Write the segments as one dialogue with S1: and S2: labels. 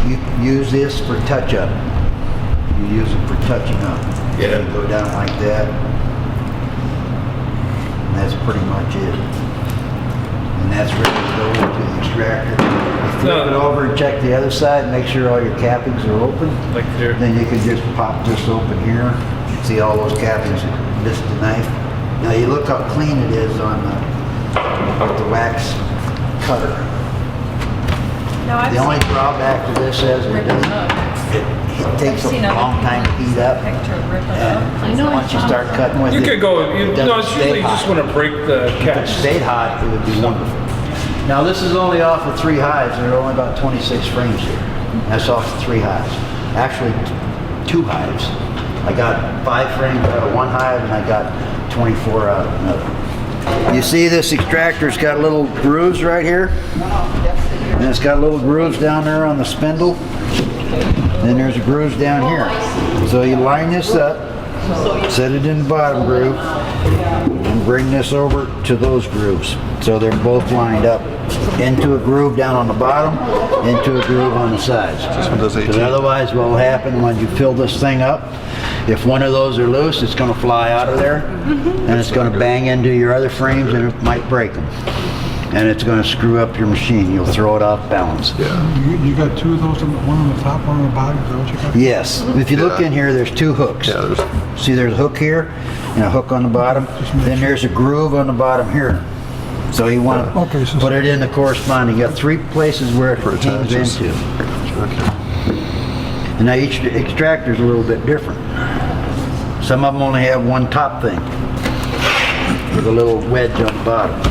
S1: You use this for touch-up. You use it for touching up.
S2: Yeah.
S1: You go down like that. And that's pretty much it. And that's ready to go to the extractor. You flip it over and check the other side, make sure all your cappings are open.
S2: Like here.
S1: Then you can just pop this open here. See all those cappings missed the knife. Now you look how clean it is on the wax cutter. The only drawback to this is it takes a long time to heat up. And once you start cutting with it,
S2: You could go, no, it's usually you just want to break the
S1: if it
S2: cap.
S1: stayed hot, it would be wonderful. Now this is only off of 3 hives. There are only about 26 frames here. That's off of 3 hives. Actually, 2 hives. I got 5 frames out of 1 hive and I got 24 out of another. You see this extractor's got little grooves right here? And it's got little grooves down there on the spindle. Then there's grooves down here. So you line this up, set it in the bottom groove, and bring this over to those grooves. So they're both lined up into a groove down on the bottom, into a groove on the sides. Because otherwise what will happen when you fill this thing up, if one of those are loose, it's going to fly out of there, and it's going to bang into your other frames and it might break them. And it's going to screw up your machine. You'll throw it off balance.
S3: Yeah. You got 2 of those, one on the top, one on the bottom, is that what you got?
S1: Yes. If you look in here, there's 2 hooks.
S3: Yeah,
S1: See, there's a hook here and a hook on the bottom. Then there's a groove on the bottom here. So you want to put it in the corresponding. You got 3 places where it hangs into.
S3: Okay.
S1: And now each extractor is a little bit different. Some of them only have one top thing with a little wedge on the bottom.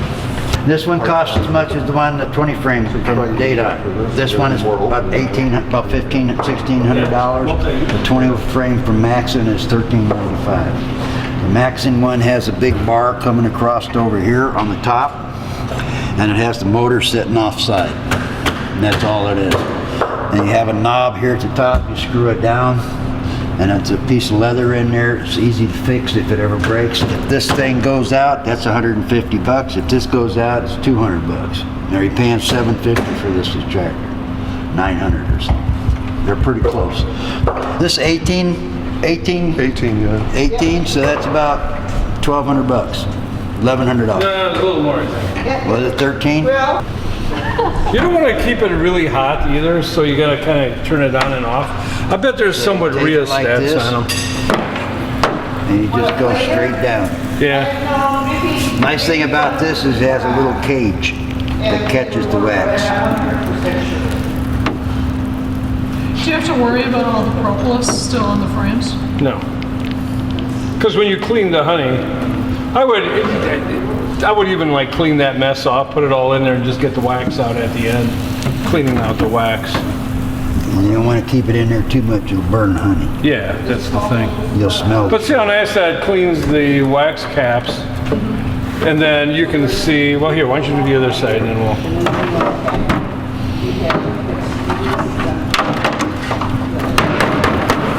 S1: This one costs as much as the one, the 20 frames from Data. This one is about $1,500, $1,600. The 20 frame from Maxon is $1,395. The Maxon one has a big bar coming across over here on the top, and it has the motor sitting offside. And that's all it is. And you have a knob here at the top, you screw it down, and it's a piece of leather in there. It's easy to fix if it ever breaks. If this thing goes out, that's 150 bucks. If this goes out, it's 200 bucks. Now you're paying 750 for this extractor, 900 or something. They're pretty close. This 18,
S3: yeah.
S1: 18, so that's about 1,200 bucks, $1,100.
S2: No, it's a little more, I think.
S1: Was it 13?
S2: You don't want to keep it really hot either, so you got to kind of turn it on and off. I bet there's somewhat
S1: take it like
S2: rheostats
S1: this.
S2: on them.
S1: And you just go straight down.
S2: Yeah.
S1: Nice thing about this is it has a little cage that catches the wax.
S4: Do you have to worry about all the propolis still on the frames?
S2: No. Because when you clean the honey, I would even like clean that mess off, put it all in there and just get the wax out at the end. Cleaning out the wax.
S1: And you don't want to keep it in there too much, you'll burn honey.
S2: Yeah, that's the thing.
S1: You'll smell
S2: But
S1: it.
S2: see how nice that cleans the wax caps. And then you can see, well here, why don't you do the other side and then we'll...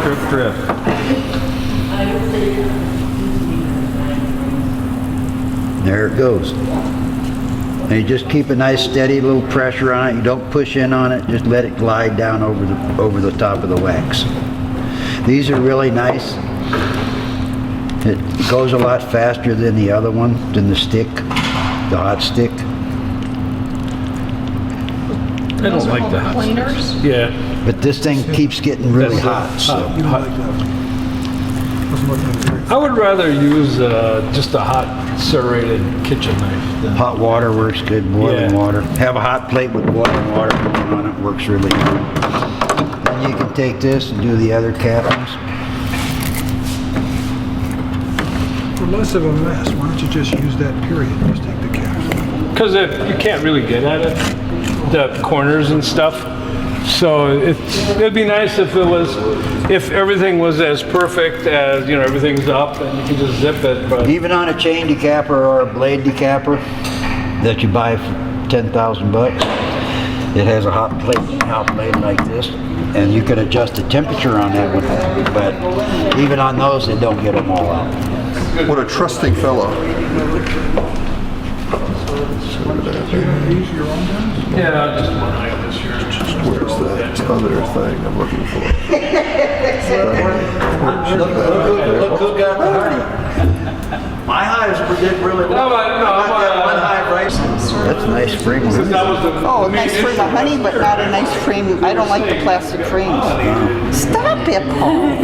S2: Drip, drip.
S1: There it goes. And you just keep a nice steady little pressure on it. You don't push in on it, just let it glide down over the top of the wax. These are really nice. It goes a lot faster than the other one, than the stick, the hot stick.
S2: I don't like the hot
S4: Planers?
S2: sticks. Yeah.
S1: But this thing keeps getting really hot, so.
S3: You don't like that? Doesn't look that great.
S2: I would rather use just a hot serrated kitchen knife. Than,
S1: Hot water works good, boiling
S2: Yeah.
S1: water. Have a hot plate with boiling water going on it, works really good. Then you can take this and do the other cappings.
S3: For less of a mess, why don't you just use that period, just take the caps?
S2: Because you can't really get at it, the corners and stuff. So it'd be nice if everything was as perfect as, you know, everything's up and you can just zip it. But
S1: Even on a chain decapper or a blade decapper that you buy for 10,000 bucks, it has a hot blade like this, and you can adjust the temperature on that one. But even on those, they don't get them all out.
S5: What a trusting fellow.
S3: Use your own guns?
S2: yeah, just one item this year.
S5: Where's that? other thing I'm looking for.
S1: Look who got the honey. My hives did really well.
S2: No,
S1: I got that one hive right. That's nice frame.
S6: Oh, a nice frame of honey, but not a nice frame. I don't like the plastic frames. Stop it, Paul.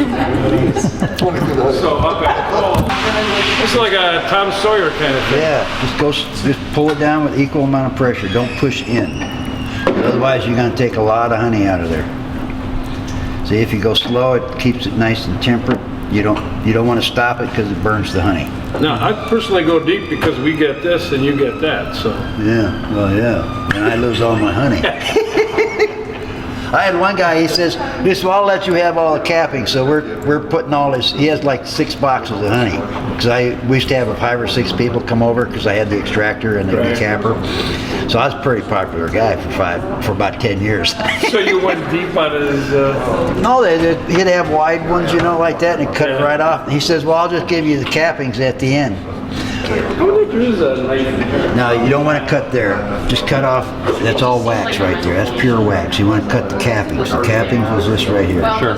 S2: So, okay. It's like a Tom Sawyer kind of thing.
S1: Yeah, just pull it down with equal amount of pressure. Don't push in. Otherwise, you're going to take a lot of honey out of there. See, if you go slow, it keeps it nice and temperate. You don't want to stop it because it burns the honey.
S2: No, I personally go deep because we get this and you get that, so.
S1: Yeah, well, yeah. And I lose all my honey. I had one guy, he says, well, I'll let you have all the capping. So we're putting all this, he has like 6 boxes of honey. Because we used to have 5 or 6 people come over because I had the extractor and the decapper. So I was a pretty popular guy for about 10 years.
S2: So you went deep on his,
S1: No, he'd have wide ones, you know, like that, and he'd cut it right off. And he says, well, I'll just give you the cappings at the end.
S2: how much is a knife?
S1: Now, you don't want to cut there. Just cut off, that's all wax right there. That's pure wax. You want to cut the cappings. The cappings was this right here.
S7: Sure.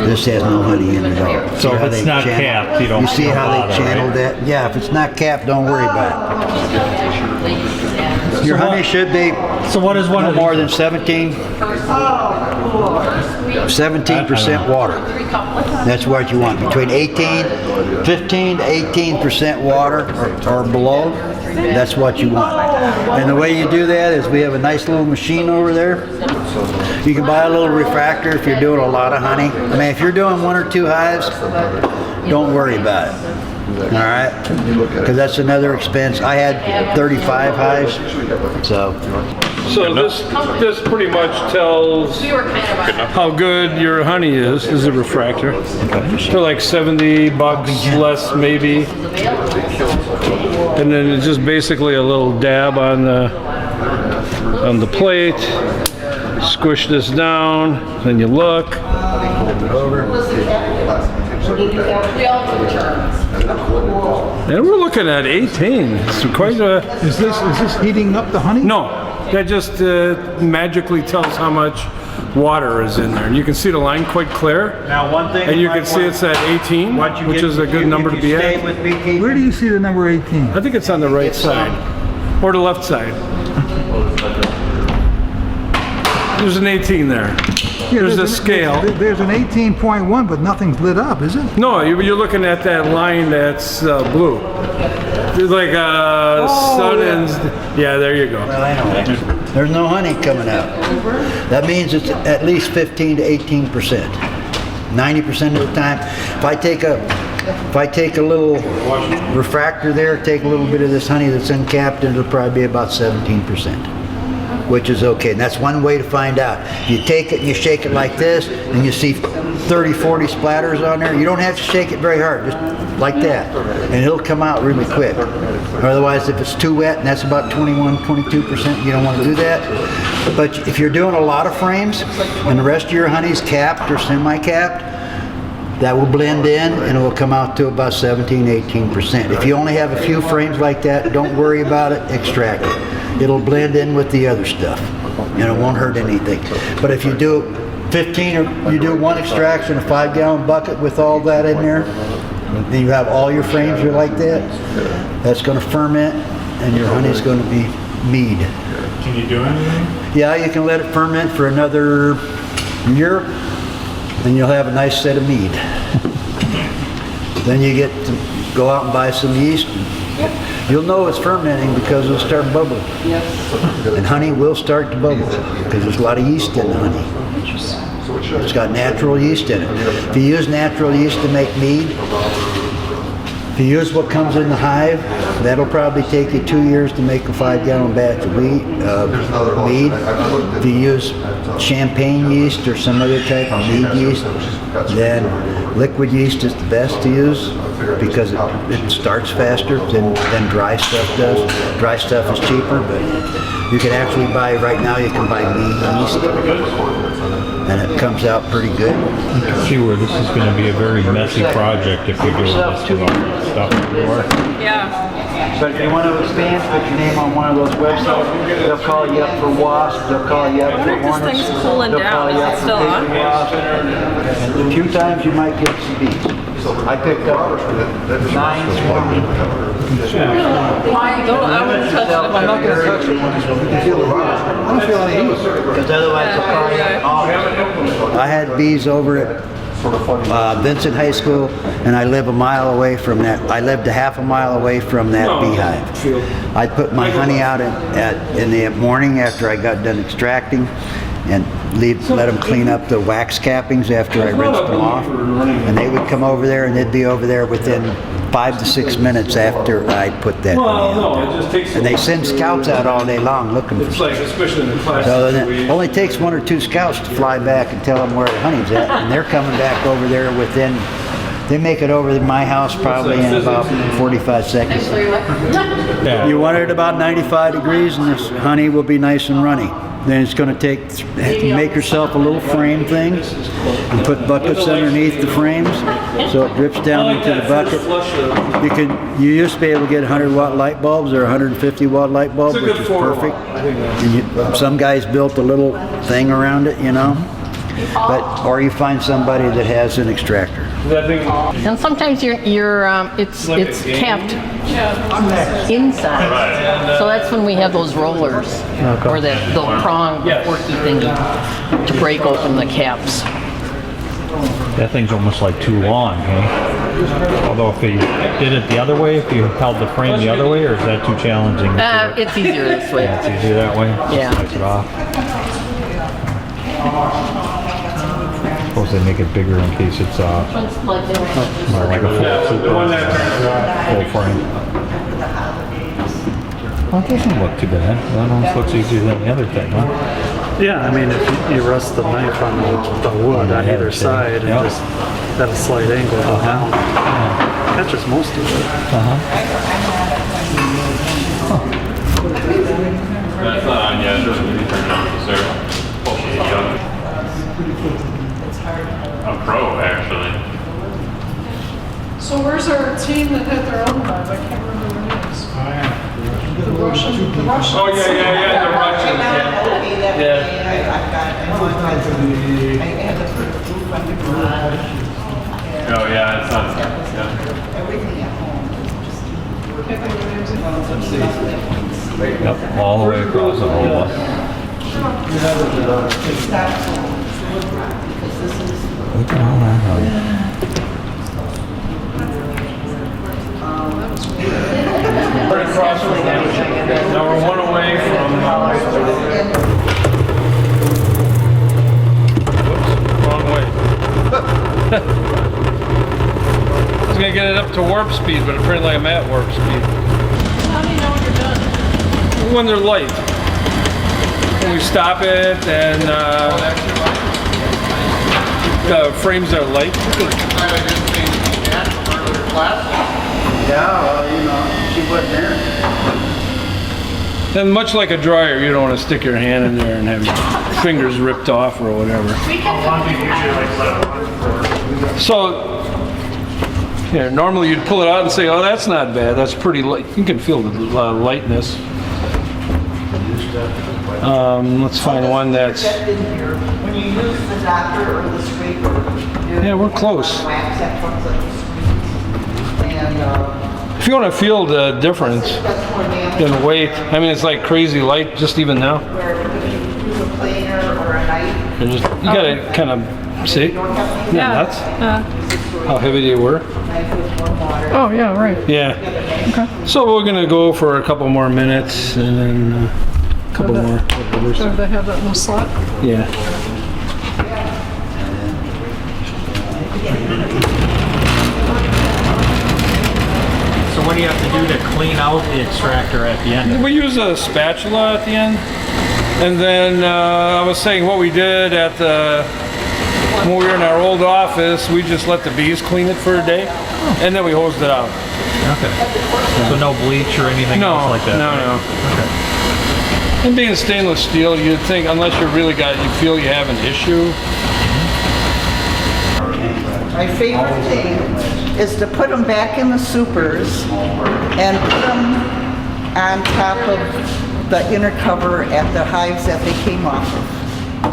S1: This has no honey in it at all.
S7: So
S1: See
S7: if
S1: how
S7: it's
S1: they
S7: not
S1: channel-
S7: capped, you don't
S1: see how they
S7: bother,
S1: channeled
S7: right?
S1: that? Yeah, if it's not capped, don't worry about it. Your honey should be
S7: So what is one
S1: no
S7: of
S1: more
S7: these?
S1: than 17% water. That's what you want. Between 15 to 18% water or below, that's what you want. And the way you do that is we have a nice little machine over there. You can buy a little refractor if you're doing a lot of honey. I mean, if you're doing 1 or 2 hives, don't worry about it. All right? Because that's another expense. I had 35 hives, so.
S2: So this pretty much tells how good your honey is a refractor. For like $70 less maybe. And then it's just basically a little dab on the plate. Squish this down, then you look. And we're looking at 18. It's quite a...
S3: Is this heating up the honey?
S2: No, that just magically tells how much water is in there. And you can see the line quite clear.
S1: Now, one thing.
S2: And you can see it's at 18, which is a good number to be at.
S3: Where do you see the number 18?
S2: I think it's on the right side, or the left side. There's an 18 there. There's a scale.
S3: There's an 18.1, but nothing's lit up, is it?
S2: No, you're looking at that line that's blue. There's like sun and... Yeah, there you go.
S1: Well, I know. There's no honey coming out. That means it's at least 15 to 18%. 90% of the time, if I take a little refractor there, take a little bit of this honey that's uncapped, it'll probably be about 17%. Which is okay, and that's one way to find out. You take it and you shake it like this, and you see 30, 40 splatters on there. You don't have to shake it very hard, just like that, and it'll come out really quick. Otherwise, if it's too wet, and that's about 21, 22%, you don't want to do that. But if you're doing a lot of frames, and the rest of your honey's capped or semi-capped, that will blend in and it will come out to about 17, 18%. If you only have a few frames like that, don't worry about it, extract it. It'll blend in with the other stuff and it won't hurt anything. But if you do 15 or you do 1 extraction, a 5-gallon bucket with all that in there, then you have all your frames are like that, that's going to ferment and your honey's going to be mead.
S7: Can you do anything?
S1: Yeah, you can let it ferment for another year. Then you'll have a nice set of mead. Then you get to go out and buy some yeast. You'll know it's fermenting because it'll start bubbling. And honey will start to bubble because there's a lot of yeast in the honey. It's got natural yeast in it. If you use natural yeast to make mead, if you use what comes in the hive, that'll probably take you 2 years to make a 5-gallon batch of mead. If you use champagne yeast or some other type of mead yeast, then liquid yeast is the best to use because it starts faster than dry stuff does. Dry stuff is cheaper, but you can actually buy, right now you can buy mead yeast. And it comes out pretty good.
S7: You can see where this is going to be a very messy project if we do this with all that stuff everywhere.
S4: Yeah.
S1: But if you want to expand, put your name on one of those websites. They'll call you up for wasps. They'll call you up for
S8: wonder if this
S1: hornets.
S8: thing's cooling
S1: They'll
S8: down.
S1: call you
S8: Is
S1: up
S8: it
S1: for
S8: still
S1: paper
S8: on?
S1: wasps. And a few times you might get some bees. I picked up 9 swarming.
S8: Don't, I wouldn't touch it.
S1: I'm not going to touch it. I don't feel any heat. Because otherwise they'll call you off. I had bees over at Vincent High School, and I live a mile away from that. I lived a half a mile away from that beehive. I put my honey out in the morning after I got done extracting, and let them clean up the wax cappings after I rinsed them off. And they would come over there, and they'd be over there within 5 to 6 minutes after I put that honey out. And they send scouts out all day long looking for
S2: It's like, especially in the class.
S1: so then it only takes 1 or 2 scouts to fly back and tell them where the honey's at, and they're coming back over there within, they make it over to my house probably in about 45 seconds.
S7: Yeah.
S1: You want it at about 95 degrees and this honey will be nice and runny. Then it's going to take, make yourself a little frame thing and put buckets underneath the frames so it drips down into the bucket. You used to be able to get 100-watt light bulbs or 150-watt light bulbs, which is perfect. And some guys built a little thing around it, you know. Or you find somebody that has an extractor.
S8: And sometimes it's kept inside. So that's when we have those rollers or that the prong forky thingy to break open the caps.
S7: That thing's almost like too long, huh? Although if you did it the other way, if you held the frame the other way, or is that too challenging?
S8: It's easier this way.
S7: It's easier that way?
S8: Yeah.
S7: Slice it off. Suppose they make it bigger in case it's more like a full frame. Well, it doesn't look too bad. That almost looks easier than the other thing, huh?
S9: Yeah, I mean, if you rest the knife on the wood on either side and just at a slight angle go down, catches most of it.
S10: That's not on yet. Just turn it on to zero. A pro, actually.
S4: So where's our team that had their own hive? I can't remember their names. The Russians.
S2: Oh, yeah, the Russians.
S10: Oh, yeah, it's not.
S7: Yep, all the way across the whole lot. Look at all that honey.
S2: Right across from them. Now we're one away from. Whoops, wrong way. I was gonna get it up to warp speed, but apparently I'm at warp speed.
S4: How do you know when you're done?
S2: When they're light. When we stop it and the frames are light.
S1: Yeah, well, you know, she wasn't there.
S2: And much like a dryer, you don't want to stick your hand in there and have your fingers ripped off or whatever. So, yeah, normally you'd pull it out and say, oh, that's not bad. That's pretty light. You can feel the lightness. Let's find one that's...
S6: When you use the doctor or the scraper,
S2: Yeah, we're close.
S6: wax that comes up the screens. And
S2: If you want to feel the difference
S6: that's more damage
S2: in weight, I mean, it's like crazy light just even now.
S6: where if you use a planer or a knife,
S2: You gotta kind of see.
S6: you don't have to
S2: Yeah, that's how heavy they were.
S6: knife with warm water.
S4: Oh, yeah, right.
S2: Yeah. Okay. So we're gonna go for a couple more minutes and then a couple more.
S4: Do they have that in the slot?
S2: Yeah.
S7: So what do you have to do to clean out the extractor at the end?
S2: We use a spatula at the end. And then I was saying what we did at when we were in our old office, we just let the bees clean it for a day. And then we hosed it out.
S7: Okay. So no bleach or anything
S2: No,
S7: else like that?
S2: no.
S7: Okay.
S2: And being stainless steel, you'd think unless you feel you have an issue.
S6: My favorite thing is to put them back in the supers and put them on top of the inner cover at the hives that they came off of.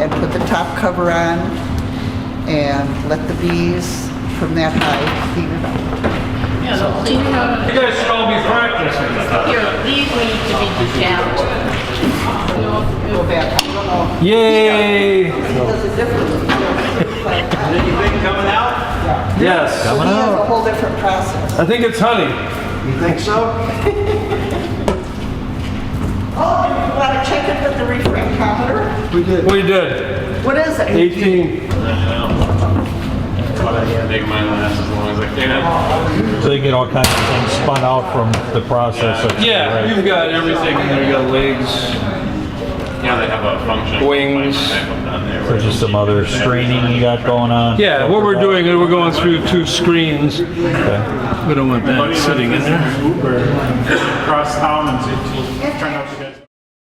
S6: And put the top cover on and let the bees from that hive clean it up.
S8: Yeah, those things-
S2: You guys should all be practicing.
S8: Here, these need to be decapped.
S6: Go back, I don't know.
S2: Yay!
S6: It does a difference.
S1: Anything coming out?
S2: Yes.
S6: So he has a whole different process.
S2: I think it's honey.
S1: You think so?
S6: Oh, you want to check it with the refractometer?
S1: We did.
S2: We did.
S6: What is it?
S2: 18.
S10: Make mine last as long as I can.
S7: So they get all kinds of things spun out from the process.
S2: Yeah,
S7: right?
S2: you've got everything in there. You got legs.
S10: Yeah, they have a function.
S2: Wings.
S7: So just some other screening you got going on?
S2: Yeah, what we're doing is we're going through 2 screens.
S7: Okay.
S2: We don't want that sitting in there.
S11: Uber across town and turned out you guys.